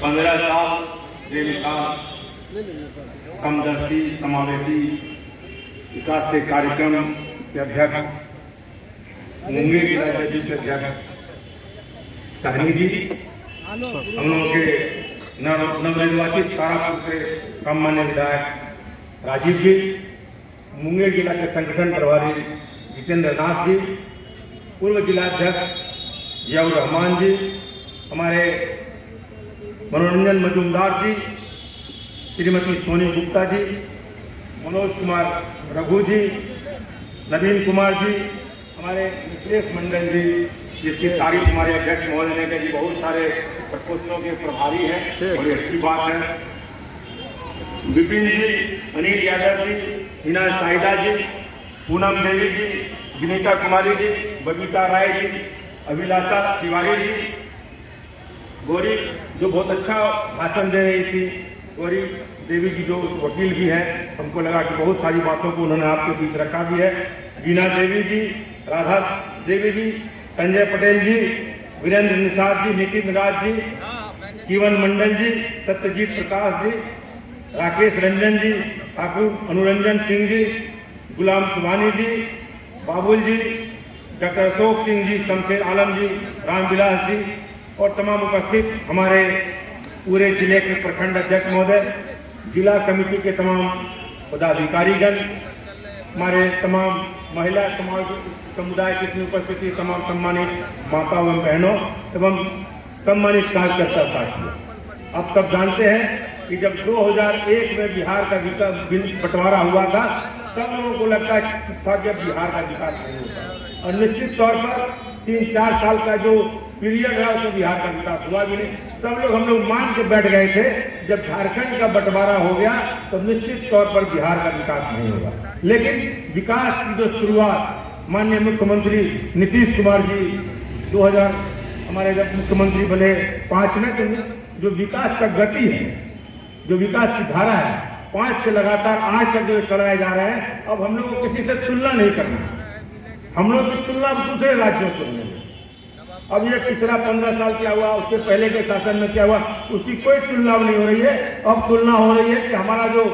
15 साल बेमिसाल समदर्शी समावेशी विकास के कार्यक्रम के अध्यक्ष मुंगेर जिला जदयू के अध्यक्ष साहनी जी, हम लोगों के नवनिर्वाचित कारापुर से सम्मान्य विधायक राजीव जी, मुंगेर जिला के संगठन प्रभारी जितेंद्र नाथ जी, पूर्व जिलाध्यक्ष जियाउर रहमान जी, हमारे मनोरंजन मजूमदार जी, श्रीमती सोनी गुप्ता जी, मनोज कुमार रघु जी, नवीन कुमार जी, हमारे निखिलेश मंडल जी, जिसकी तारीफ हमारे अध्यक्ष महोदय ने कि बहुत सारे प्रकोष्ठों के प्रभारी हैं और ये अच्छी बात है। विपिन जी, अनिल यादव जी, हिना साहिदा जी, पूनम देवी जी, विनीता कुमारी जी, बबीता राय जी, अभिलाषा तिवारी जी, गौरी जो बहुत अच्छा भाषण दे रही थी, गौरी देवी जी जो वकील भी हैं, हमको लगा कि बहुत सारी बातों को उन्होंने आपके बीच रखा भी है। वीणा देवी जी, राधा देवी जी, संजय पटेल जी, वीरेंद्र निषाद जी, नितिन राज जी, जीवन मंडल जी, सत्यजीत प्रकाश जी, राकेश रंजन जी, ठाकुर अनुरंजन सिंह जी, गुलाम सुबानी जी, बाबुल जी, डॉक्टर अशोक सिंह जी, शमशेर आलम जी, रामविलास जी और तमाम उपस्थित हमारे पूरे जिले के प्रखंड अध्यक्ष महोदय, जिला कमेटी के तमाम पदाधिकारीगण, हमारे तमाम महिला समाज समुदाय की उपस्थिति, तमाम सम्मानित माताओं एवं बहनों एवं सम्मानित कार्यकर्ता साथियों, आप सब जानते हैं कि जब 2001 में बिहार का बंटवारा हुआ था, सब लोगों को लगता था कि बिहार का विकास नहीं होता और निश्चित तौर पर 3-4 साल का जो पीरियड है उसमें बिहार का विकास हुआ भी नहीं। सब लोग हम लोग मान के बैठ गए थे जब झारखंड का बंटवारा हो गया तो निश्चित तौर पर बिहार का विकास नहीं होगा। लेकिन विकास की जो शुरुआत माननीय मुख्यमंत्री नीतीश कुमार जी 2000 हमारे जब मुख्यमंत्री बने 5 में, तो जो विकास का गति है, जो विकास की धारा है, 5 से लगातार 8 तक जो चलाए जा रहे हैं, अब हम लोग को किसी से तुलना नहीं करना, हम लोग की तुलना दूसरे राज्यों से होने। अब ये पिछला 15 साल क्या हुआ, उसके पहले के शासन में क्या हुआ, उसकी कोई तुलना नहीं हो रही है। अब तुलना हो रही है कि हमारा जो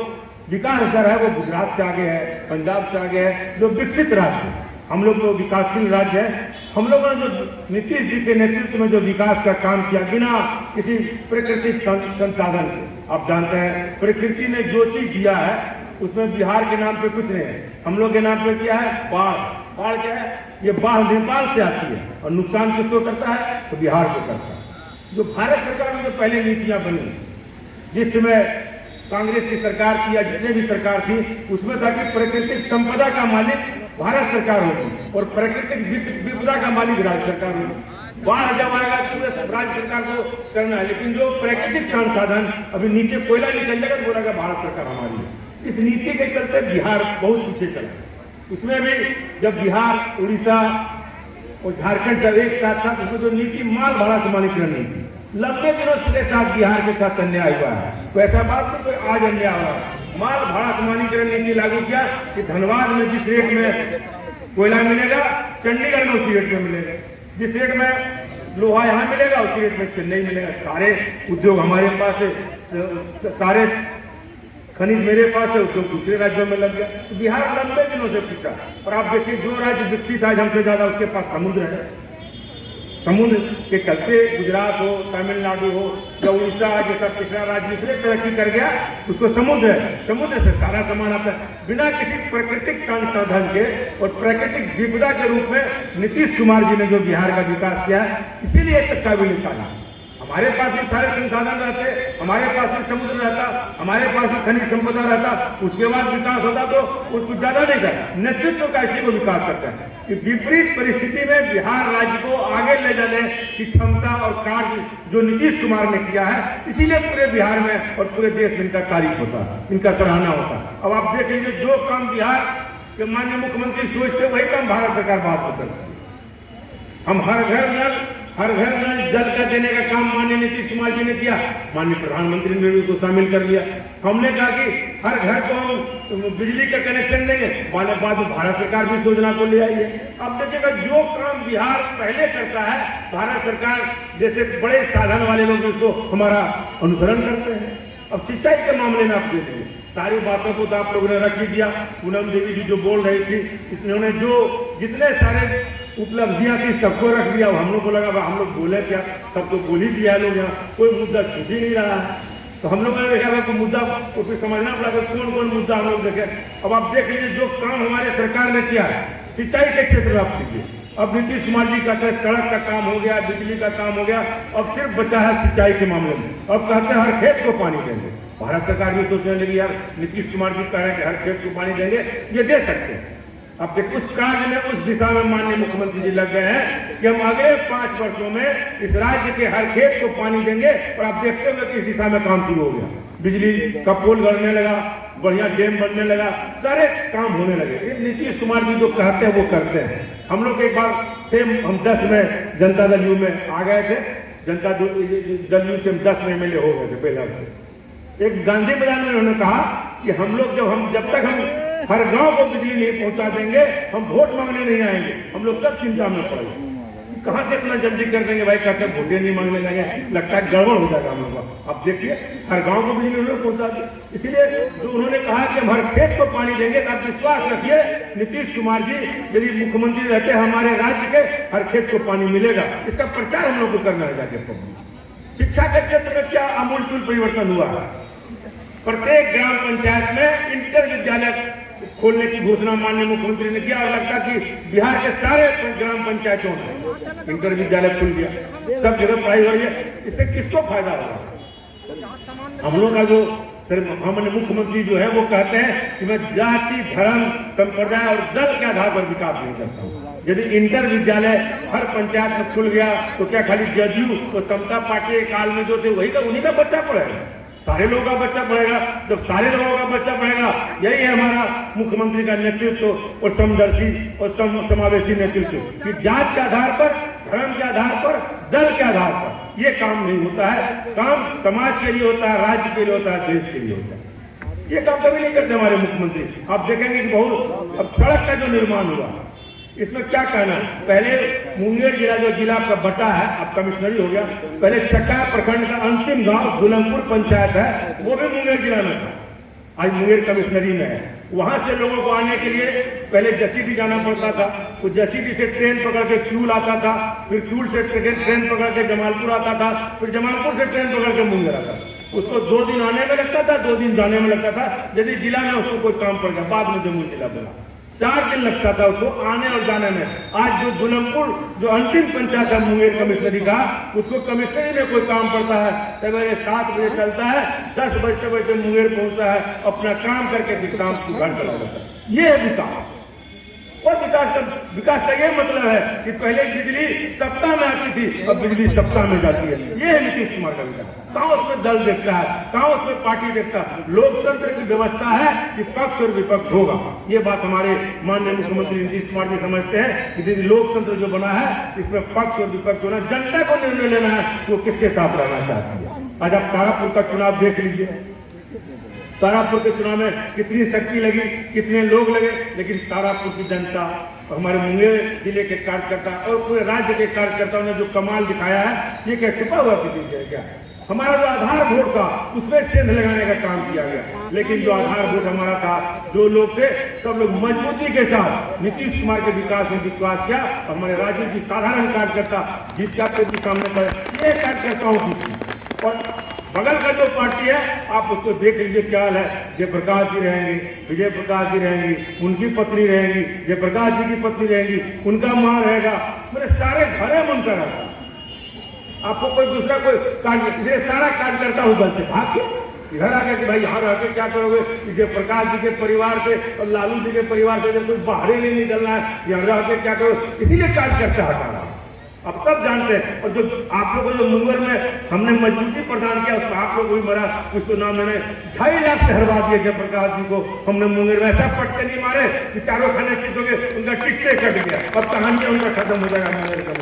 विकास दर है वो गुजरात से आगे है, पंजाब से आगे है, जो विकसित राज्य है, हम लोग तो विकासशील राज्य है। हम लोगों ने जो नीतीश जी के नेतृत्व में जो विकास का काम किया बिना किसी प्राकृतिक संसाधन के, आप जानते हैं प्रकृति ने जो चीज दिया है उसमें बिहार के नाम पे कुछ नहीं है, हम लोग के नाम पे क्या है, बाढ़। बाढ़ क्या है, ये बाढ़ नेपाल से आती है और नुकसान किसको करता है, तो बिहार को करता है। जो भारत सरकार में जो पहले नीतियां बनी, जिस समय कांग्रेस की सरकार थी या जितने भी सरकार थी, उसमें था कि प्राकृतिक संपदा का मालिक भारत सरकार होगी और प्राकृतिक विपदा का मालिक राज्य सरकार होगी। बाढ़ जब आएगा तो राज्य सरकार को करना है, लेकिन जो प्राकृतिक संसाधन अभी नीचे कोयला निकल जाएगा तो बोलेगा भारत सरकार हमारी है। इस नीति के चलते बिहार बहुत पीछे चला। उसमें भी जब बिहार, उड़ीसा और झारखंड सब एक साथ था, उसमें जो नीति माल भाड़ा समानीकरण नहीं थी, 90 दिनों के साथ बिहार के साथ अन्याय हुआ है। तो ऐसा बात नहीं कोई आज अन्याय हो रहा है। माल भाड़ा समानीकरण नीति लागू किया कि धनबाद में जिस रेट में कोयला मिलेगा, चंडीगढ़ में उसी रेट में मिलेगा, जिस रेट में लोहा यहाँ मिलेगा उसी रेट में चेन्नई मिलेगा। सारे उद्योग हमारे पास है, सारे खनिज मेरे पास है, उद्योग दूसरे राज्यों में लग गया। तो बिहार 90 दिनों से पीछा। और आप देखिए जो राज्य विकसित आज हमसे ज्यादा, उसके पास समुद्र है। समुद्र के चलते गुजरात हो, तमिलनाडु हो या उड़ीसा जैसा पिछड़ा राज्य इसलिए तरक्की कर गया, उसको समुद्र है, समुद्र से सारा सामान आता है। बिना किसी प्राकृतिक संसाधन के और प्राकृतिक विपदा के रूप में नीतीश कुमार जी ने जो बिहार का विकास किया, इसीलिए तक काबिल निकाला। हमारे पास भी सारे संसाधन रहते, हमारे पास भी समुद्र रहता, हमारे पास भी खनिज संपदा रहता, उसके बाद विकास होता तो वो कुछ ज्यादा नहीं करता। नेतृत्व का इसी को विकास करता है कि विपरीत परिस्थिति में बिहार राज्य को आगे ले जाने की क्षमता और कार्य जो नीतीश कुमार ने किया है, इसीलिए पूरे बिहार में और पूरे देश में इनका तारीफ होता है, इनका सराहना होता है। अब आप देख लीजिए, जो काम बिहार के माननीय मुख्यमंत्री सोचते वही काम भारत सरकार बात करती है। हम हर घर नल हर घर नल जल का देने का काम माननीय नीतीश कुमार जी ने किया, माननीय प्रधानमंत्री ने भी उसको शामिल कर लिया। हमने कहा कि हर घर को हम बिजली का कनेक्शन देंगे, बाद में भारत सरकार भी योजना को ले आई है। अब देखिएगा जो काम बिहार पहले करता है, भारत सरकार जैसे बड़े साधन वाले लोग उसको हमारा अनुसरण करते हैं। अब सिंचाई के मामले में आप देखिए, सारी बातों को तो आप लोगों ने रख ही दिया। पूनम देवी जी जो बोल रही थी, इन्होंने जो जितने सारे उपलब्धियां थी सबको रख दिया। हम लोग को लगा हम लोग बोले क्या, सब तो बोल ही दिया लोग, यहाँ कोई मुद्दा छूट ही नहीं रहा है। तो हम लोगों ने देखा कि मुद्दा को फिर समझना पड़ा कि कौन कौन मुद्दा हम लोग देखे। अब आप देख लीजिए जो काम हमारे सरकार ने किया है सिंचाई के क्षेत्र में, आप लीजिए। अब नीतीश कुमार जी कहते हैं सड़क का काम हो गया, बिजली का काम हो गया, अब सिर्फ बचा है सिंचाई के मामले में। अब कहते हैं हर खेत को पानी देंगे। भारत सरकार भी सोचने लगी यार नीतीश कुमार जी कह रहे हैं कि हर खेत को पानी देंगे, ये दे सकते हैं। अब देखिए उस कार्य में उस दिशा में माननीय मुख्यमंत्री जी लग गए हैं कि हम अगले 5 वर्षों में इस राज्य के हर खेत को पानी देंगे। और आप देखते हुए कि इस दिशा में काम शुरू हो गया, बिजली का पोल गड़ने लगा, बढ़िया डैम बनने लगा, सारे काम होने लगे। नीतीश कुमार जी जो कहते हैं वो करते हैं। हम लोग एक बार थे, हम 10 में जनता दल यू में आ गए थे, जनता दल यू से हम 10 में MLA हो गए थे पहला। एक गांधी मैदान में उन्होंने कहा कि हम लोग जब तक हम हर गांव को बिजली नहीं पहुंचा देंगे, हम वोट मांगने नहीं आएंगे। हम लोग सब चिंता में पड़े, कहां से इतना जल्दी कर देंगे भाई, कहते हैं वोटें नहीं मांगने लगे, लगता है गड़बड़ हो जाएगा हम लोग का। अब देखिए हर गांव को बिजली उन्होंने पहुंचा दी। इसीलिए जो उन्होंने कहा कि हम हर खेत को पानी देंगे, तो आप विश्वास रखिए नीतीश कुमार जी यदि मुख्यमंत्री रहते हमारे राज्य के हर खेत को पानी मिलेगा। इसका प्रचार हम लोग को करना है जाके। शिक्षा के क्षेत्र में क्या आमूलचूल परिवर्तन हुआ है, प्रत्येक ग्राम पंचायत में इंटर विद्यालय खोलने की घोषणा माननीय मुख्यमंत्री ने किया। और लगता कि बिहार के सारे ग्राम पंचायतों में इंटर विद्यालय खुल गया, सब जगह पढ़ाई हो रही है। इससे किसको फायदा होगा? हम लोग का जो हमारे मुख्यमंत्री जो है वो कहते हैं कि मैं जाति, धर्म, संप्रदाय और दल के आधार पर विकास नहीं करता हूँ। यदि इंटर विद्यालय हर पंचायत में खुल गया तो क्या खाली जदयू और समता पार्टी के काल में जो थे वही का उन्हीं का बच्चा पढ़ेगा? सारे लोगों का बच्चा पढ़ेगा। जब सारे लोगों का बच्चा पढ़ेगा, यही है हमारा मुख्यमंत्री का नेतृत्व और समदर्शी और समावेशी नेतृत्व कि जात के आधार पर, धर्म के आधार पर, दल के आधार पर ये काम नहीं होता है। काम समाज के लिए होता है, राज्य के लिए होता है, देश के लिए होता है। ये काम कभी नहीं करते हमारे मुख्यमंत्री। आप देखेंगे कि बहुत अब सड़क का जो निर्माण हुआ, इसमें क्या कहना है? पहले मुंगेर जिला जो जिला आपका बटा है, अब कमिश्नरी हो गया। पहले चक्का प्रखंड का अंतिम गांव दुलमपुर पंचायत है, वो भी मुंगेर जिला में था, आज मुंगेर कमिश्नरी में है। वहां से लोगों को आने के लिए पहले जसीडीह जाना पड़ता था, तो जसीडीह से ट्रेन पकड़ के क्यूल आता था, फिर क्यूल से ट्रेन पकड़ के जमालपुर आता था, फिर जमालपुर से ट्रेन पकड़ के मुंगेर आता था। उसको 2 दिन आने में लगता था, 2 दिन जाने में लगता था। यदि जिला में उसको कोई काम पड़ गया, बाद में जम्मू जिला बना, 4 दिन लगता था उसको आने और जाने में। आज जो दुलमपुर जो अंतिम पंचायत है मुंगेर कमिश्नरी का, उसको कमिश्नरी में कोई काम पड़ता है, सवेरे 7 बजे चलता है, 10 बजते बजते मुंगेर पहुंचता है, अपना काम करके विश्राम की घर चला जाता है। ये है विकास। और विकास का ये मतलब है कि पहले बिजली सप्ताह में आती थी, अब बिजली सप्ताह में जाती है। ये है नीतीश कुमार का विकास। कहाँ उसमें दल देखता है, कहाँ उसमें पार्टी देखता है? लोकतंत्र की व्यवस्था है कि पक्ष और विपक्ष होगा। ये बात हमारे माननीय मुख्यमंत्री नीतीश कुमार जी समझते हैं कि लोकतंत्र जो बना है इसमें पक्ष और विपक्ष होना, जनता को निर्णय लेना है वो किसके साथ रहना चाहती है। आज आप तारापुर का चुनाव देख लीजिए, तारापुर के चुनाव में कितनी शक्ति लगी, कितने लोग लगे, लेकिन तारापुर की जनता और हमारे मुंगेर जिले के कार्यकर्ता और पूरे राज्य के कार्यकर्ताओं ने जो कमाल दिखाया है, ये क्या छुपा हुआ किसी से क्या? हमारा जो आधार वोट था उसमें सेंध लगाने का काम किया गया, लेकिन जो आधार वोट हमारा था, जो लोग थे, सब लोग मजबूती के साथ नीतीश कुमार के विकास में विश्वास किया। हमारे राज्य की साधारण कार्यकर्ता जीत आपके भी सामने पर ये कार्यकर्ताओं की। और बगल का जो पार्टी है आप उसको देख लीजिए क्या हाल है। जयप्रकाश जी रहेंगे, विजय प्रकाश जी रहेंगी, उनकी पत्नी रहेंगी, जयप्रकाश जी की पत्नी रहेंगी, उनका मां रहेगा, मेरे सारे घरे में उनका रहता। आपको कोई दूसरा कोई कार्य, इसलिए सारा कार्यकर्ता उधर से भाग के इधर आकर कि भाई यहाँ रह के क्या करोगे? जयप्रकाश जी के परिवार से और लालू जी के परिवार से जब कोई बाहर ही नहीं निकलना है, यहाँ रह के क्या करोगे? इसीलिए कार्यकर्ता हटाना अब सब जानते हैं। और जो आप लोगों को जो मुंगेर में हमने मजबूती प्रदान किया, तो आप लोग भी मरा, उसको नाम मैंने 2.5 लाख से हरवा दिया जयप्रकाश जी को। हमने मुंगेर में ऐसा पटके नहीं मारे कि चारों खाने चीज हो गए, उनका टिकटे कट गया, अब कहानी उनका खत्म हो जाएगा मुंगेर का।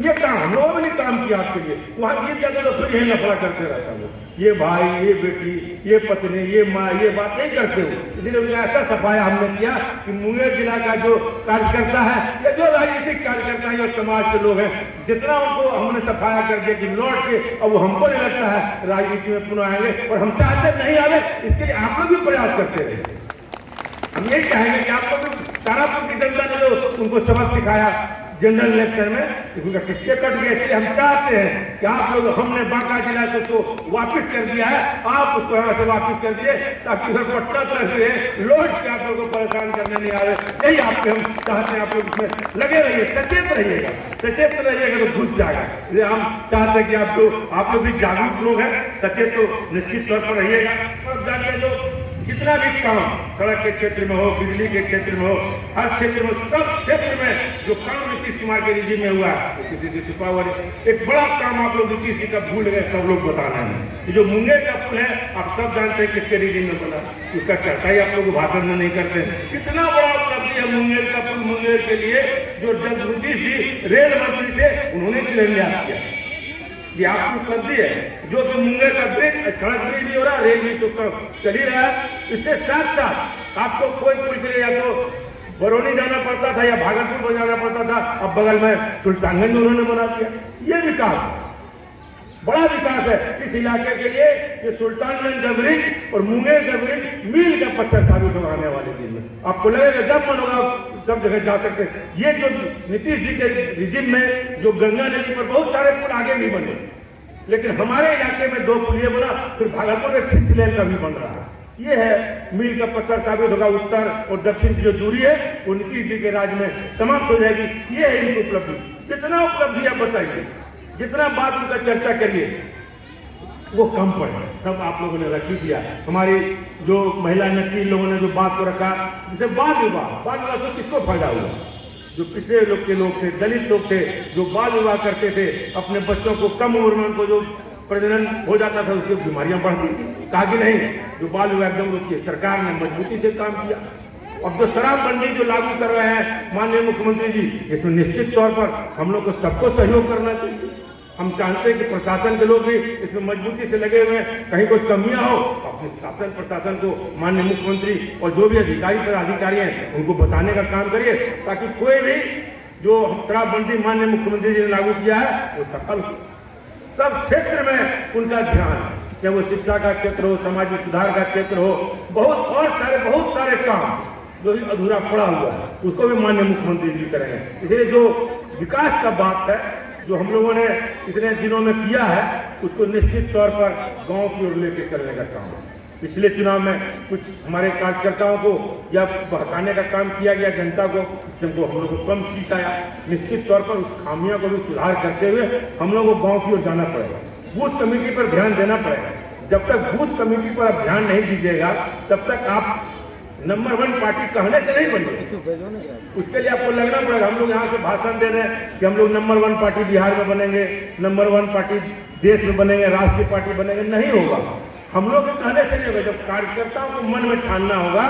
ये काम हम लोगों ने काम किया आपके लिए, वहाँ जीत जाते तो फिर यही लफड़ा करते रहता वो, ये भाई, ये बेटी, ये पत्नी, ये माँ, ये बात नहीं करते हो। इसलिए ऐसा सफाया हमने किया कि मुंगेर जिला का जो कार्यकर्ता है या जो राजनीतिक कार्यकर्ता है, जो समाज के लोग हैं, जितना उनको हमने सफाया कर दिया कि लौट के अब वो हमको नहीं लगता है राजनीति में पुनः आएंगे, और हम चाहते नहीं आवे, इसके लिए आप लोग भी प्रयास करते रहे। हम यही चाहेंगे कि आपको भी तारापुर की जनता ने जो उनको सबक सिखाया जनरल इलेक्शन में, उनका टिकट कट गया, इसलिए हम चाहते हैं कि आप लोग, हमने बांका जिला से उसको वापस कर दिया है, आप उसको यहाँ से वापस कर दिए ताकि उधर पटना तक रहे, लौट के आप लोगों को परेशान करने नहीं आवे। यही आपके हम चाहते हैं, आप लोग उसमें लगे रहिए, सचेत रहिएगा, सचेत रहिएगा तो घुस जाएगा। इसलिए हम चाहते हैं कि आप लोग भी जागरूक लोग हैं, सचेत तो निश्चित तौर पर रहिएगा। और जानिए जो जितना भी काम सड़क के क्षेत्र में हो, बिजली के क्षेत्र में हो, हर क्षेत्र में, सब क्षेत्र में जो काम नीतीश कुमार के रिजीम में हुआ है, तो किसी की छुपा हुआ एक बड़ा काम आप लोग नीतीश जी का भूल गए सब लोग बताना है। जो मुंगेर का पुल है, आप सब जानते हैं किसके रिजीम में बना, उसका चर्चा ही आप लोग भाषण में नहीं करते। कितना बड़ा उपलब्धि है मुंगेर का पुल, मुंगेर के लिए जो जब नीतीश जी रेल मंत्री थे उन्होंने शिलान्यास किया, ये आपकी उपलब्धि है। जो कि मुंगेर का ब्रिज, सड़क ब्रिज भी हो रहा है, रेल भी तो चल ही रहा है। इसके साथ साथ आपको कोई पुल के लिए या तो बरौनी जाना पड़ता था या भागलपुर जाना पड़ता था, अब बगल में सुल्तानगंज उन्होंने बना दिया। ये विकास, बड़ा विकास है इस इलाके के लिए। ये सुल्तानगंज का ब्रिज और मुंगेर का ब्रिज मील का पत्थर साबित होगा आने वाले दिन में। आपको लगेगा जब मन होगा सब जगह जा सकते हैं। ये जो नीतीश जी के रिजिम में जो गंगा नदी पर बहुत सारे पुल आगे भी बने, लेकिन हमारे इलाके में 2 पुलिये बना, फिर भागलपुर में 6 लेन का भी बन रहा है। ये है मील का पत्थर साबित होगा। उत्तर और दक्षिण की जो दूरी है वो नीतीश जी के राज में समाप्त हो जाएगी। ये है इनकी उपलब्धि। जितना उपलब्धि आप बताइए, जितना बात उनका चर्चा करिए वो कम पड़े। सब आप लोगों ने रख ही दिया। हमारी जो महिला नेत्री लोगों ने जो बात को रखा, जैसे बाल विवाह से किसको फायदा हुआ? जो पिछड़े लोग के लोग थे, दलित लोग थे, जो बाल विवाह करते थे, अपने बच्चों को कम उम्र में उनको जो प्रजनन हो जाता था उसकी बीमारियां बढ़ती, कहा कि नहीं जो बाल विवाह एकदम रुकी। सरकार ने मजबूती से काम किया। अब जो शराबबंदी जो लागू कर रहे हैं माननीय मुख्यमंत्री जी, इसमें निश्चित तौर पर हम लोग को सबको सहयोग करना चाहिए। हम चाहते हैं कि प्रशासन के लोग भी इसमें मजबूती से लगे हुए हैं। कहीं कोई कमियां हो अपने शासन प्रशासन को माननीय मुख्यमंत्री और जो भी अधिकारी हैं उनको बताने का काम करिए, ताकि कोई भी जो शराबबंदी माननीय मुख्यमंत्री जी ने लागू किया है वो सफल हो। सब क्षेत्र में उनका ध्यान, चाहे वो शिक्षा का क्षेत्र हो, सामाजिक सुधार का क्षेत्र हो, बहुत सारे काम जो भी अधूरा पड़ा हुआ है उसको भी माननीय मुख्यमंत्री जी करेंगे। इसलिए जो विकास का बात है जो हम लोगों ने इतने दिनों में किया है उसको निश्चित तौर पर गांव की ओर लेके चलने का काम है। पिछले चुनाव में कुछ हमारे कार्यकर्ताओं को या बहकाने का काम किया गया जनता को, जिनको हम लोग को कम सीट आया। निश्चित तौर पर उस खामियों को भी सुधार करते हुए हम लोग को गाँव की ओर जाना पड़ेगा। बूथ कमेटी पर ध्यान देना पड़ेगा। जब तक बूथ कमेटी पर आप ध्यान नहीं दीजिएगा तब तक आप नंबर 1 पार्टी कहने से नहीं बनेगी। उसके लिए आपको लगना पड़ेगा। हम लोग यहाँ से भाषण दे रहे हैं कि हम लोग नंबर 1 पार्टी बिहार में बनेंगे, नंबर 1 पार्टी देश में बनेंगे, राष्ट्रीय पार्टी बनेंगे, नहीं होगा। हम लोग कहने से नहीं होगा। जब कार्यकर्ताओं को मन में ठानना होगा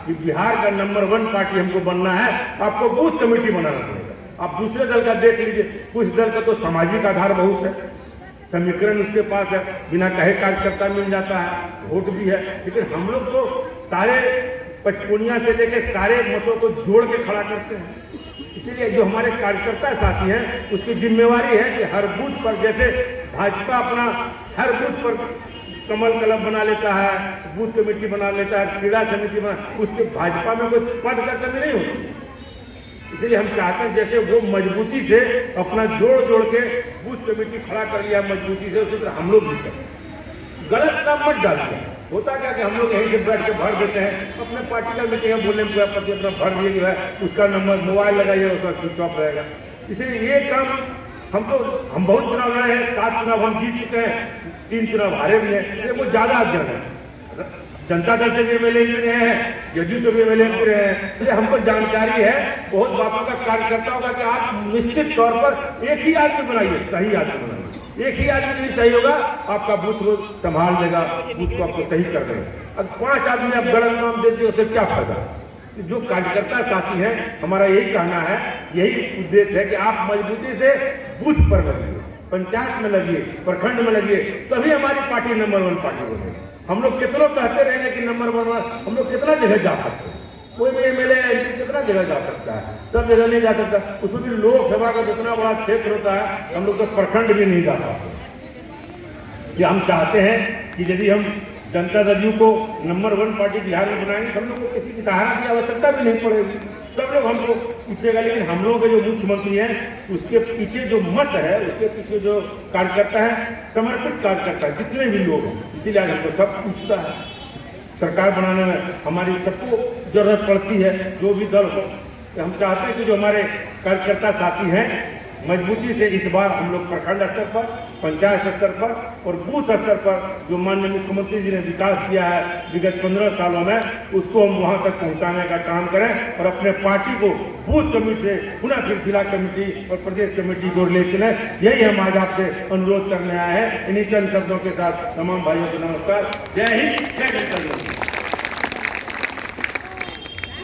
कि बिहार का नंबर 1 पार्टी हमको बनना है, आपको बूथ कमेटी बनाना पड़ेगा। आप दूसरे दल का देख लीजिए, कुछ दल का तो सामाजिक आधार बहुत है, समीकरण उसके पास है, बिना कहे कार्यकर्ता मिल जाता है, वोट भी है। लेकिन हम लोग तो सारे 55 से लेकर सारे मतों को जोड़ के खड़ा करते हैं। इसीलिए जो हमारे कार्यकर्ता साथी हैं उसकी जिम्मेवारी है कि हर बूथ पर, जैसे भाजपा अपना हर बूथ पर कमल क्लब बना लेता है, बूथ कमेटी बना लेता है, क्रीड़ा समिति बना, उसके भाजपा में कोई पद का कमी नहीं होती। इसलिए हम चाहते हैं जैसे वो मजबूती से अपना जोड़ के बूथ कमेटी खड़ा कर लिया मजबूती से, उसी तरह हम लोग भी करें। गलत नाम मत डालिए। होता क्या कि हम लोग यहीं से बैठ के भर देते हैं, अपने पार्टी का मीटिंग है बोलने में पति अपना भर दिए जो है उसका नंबर मोबाइल लगाइए, उसका स्विच ऑफ रहेगा। इसलिए ये काम हम बहुत चुनाव लड़े हैं, 7 चुनाव हम जीत चुके हैं, 3 चुनाव हारे भी हैं। वो ज्यादा अध्ययन है, जनता दल से भी एमएलए भी रहे हैं, जदयू से भी एमएलए भी रहे हैं। इसलिए हमको जानकारी है बहुत बातों का, कार्यकर्ताओं का, कि आप निश्चित तौर पर एक ही आदमी बनाइए, सही आदमी बनाइए। एक ही आदमी के लिए सही होगा, आपका बूथ वो संभाल देगा, बूथ को आपको सही कर देगा। अब 5 आदमी आप गलत नाम देते उससे क्या फायदा? जो कार्यकर्ता साथी हैं, हमारा यही कहना है, यही उद्देश्य है कि आप मजबूती से बूथ पर लगिए, पंचायत में लगिए, प्रखंड में लगिए, तभी हमारी पार्टी नंबर 1 पार्टी बनेगी। हम लोग कितना कहते रहेंगे कि नंबर 1, हम लोग कितना जगह जा सकते हैं, कोई भी एमएलए एमपी कितना जगह जा सकता है, सब जगह नहीं जा सकता। उसमें भी लोकसभा का जितना बड़ा क्षेत्र होता है, हम लोग तो प्रखंड भी नहीं जा पाते। कि हम चाहते हैं कि यदि हम जनता दल यू को नंबर 1 पार्टी बिहार में बनाएंगे, हम लोग को किसी की सहारा की आवश्यकता भी नहीं पड़ेगी, सब लोग हमको पूछेगा। लेकिन हम लोगों के जो मुख्यमंत्री हैं, उसके पीछे जो मत है, उसके पीछे जो कार्यकर्ता है, समर्पित कार्यकर्ता है, जितने भी लोग हैं, इसीलिए हमको सब पूछता है। सरकार बनाने में हमारी सबको जरूरत पड़ती है, जो भी दल हो। हम चाहते हैं कि जो हमारे कार्यकर्ता साथी हैं, मजबूती से इस बार हम लोग प्रखंड स्तर पर, पंचायत स्तर पर और बूथ स्तर पर जो माननीय मुख्यमंत्री जी ने विकास किया है विगत 15 सालों में, उसको हम वहां तक पहुंचाने का काम करें और अपने पार्टी को बूथ कमेटी से पुनः फिर जिला कमेटी और प्रदेश कमेटी को ले चलें। यही हम आज आपसे अनुरोध करने आए हैं। इन्हीं चंद शब्दों के साथ तमाम भाइयों को नमस्कार। जय हिंद, जय जनता।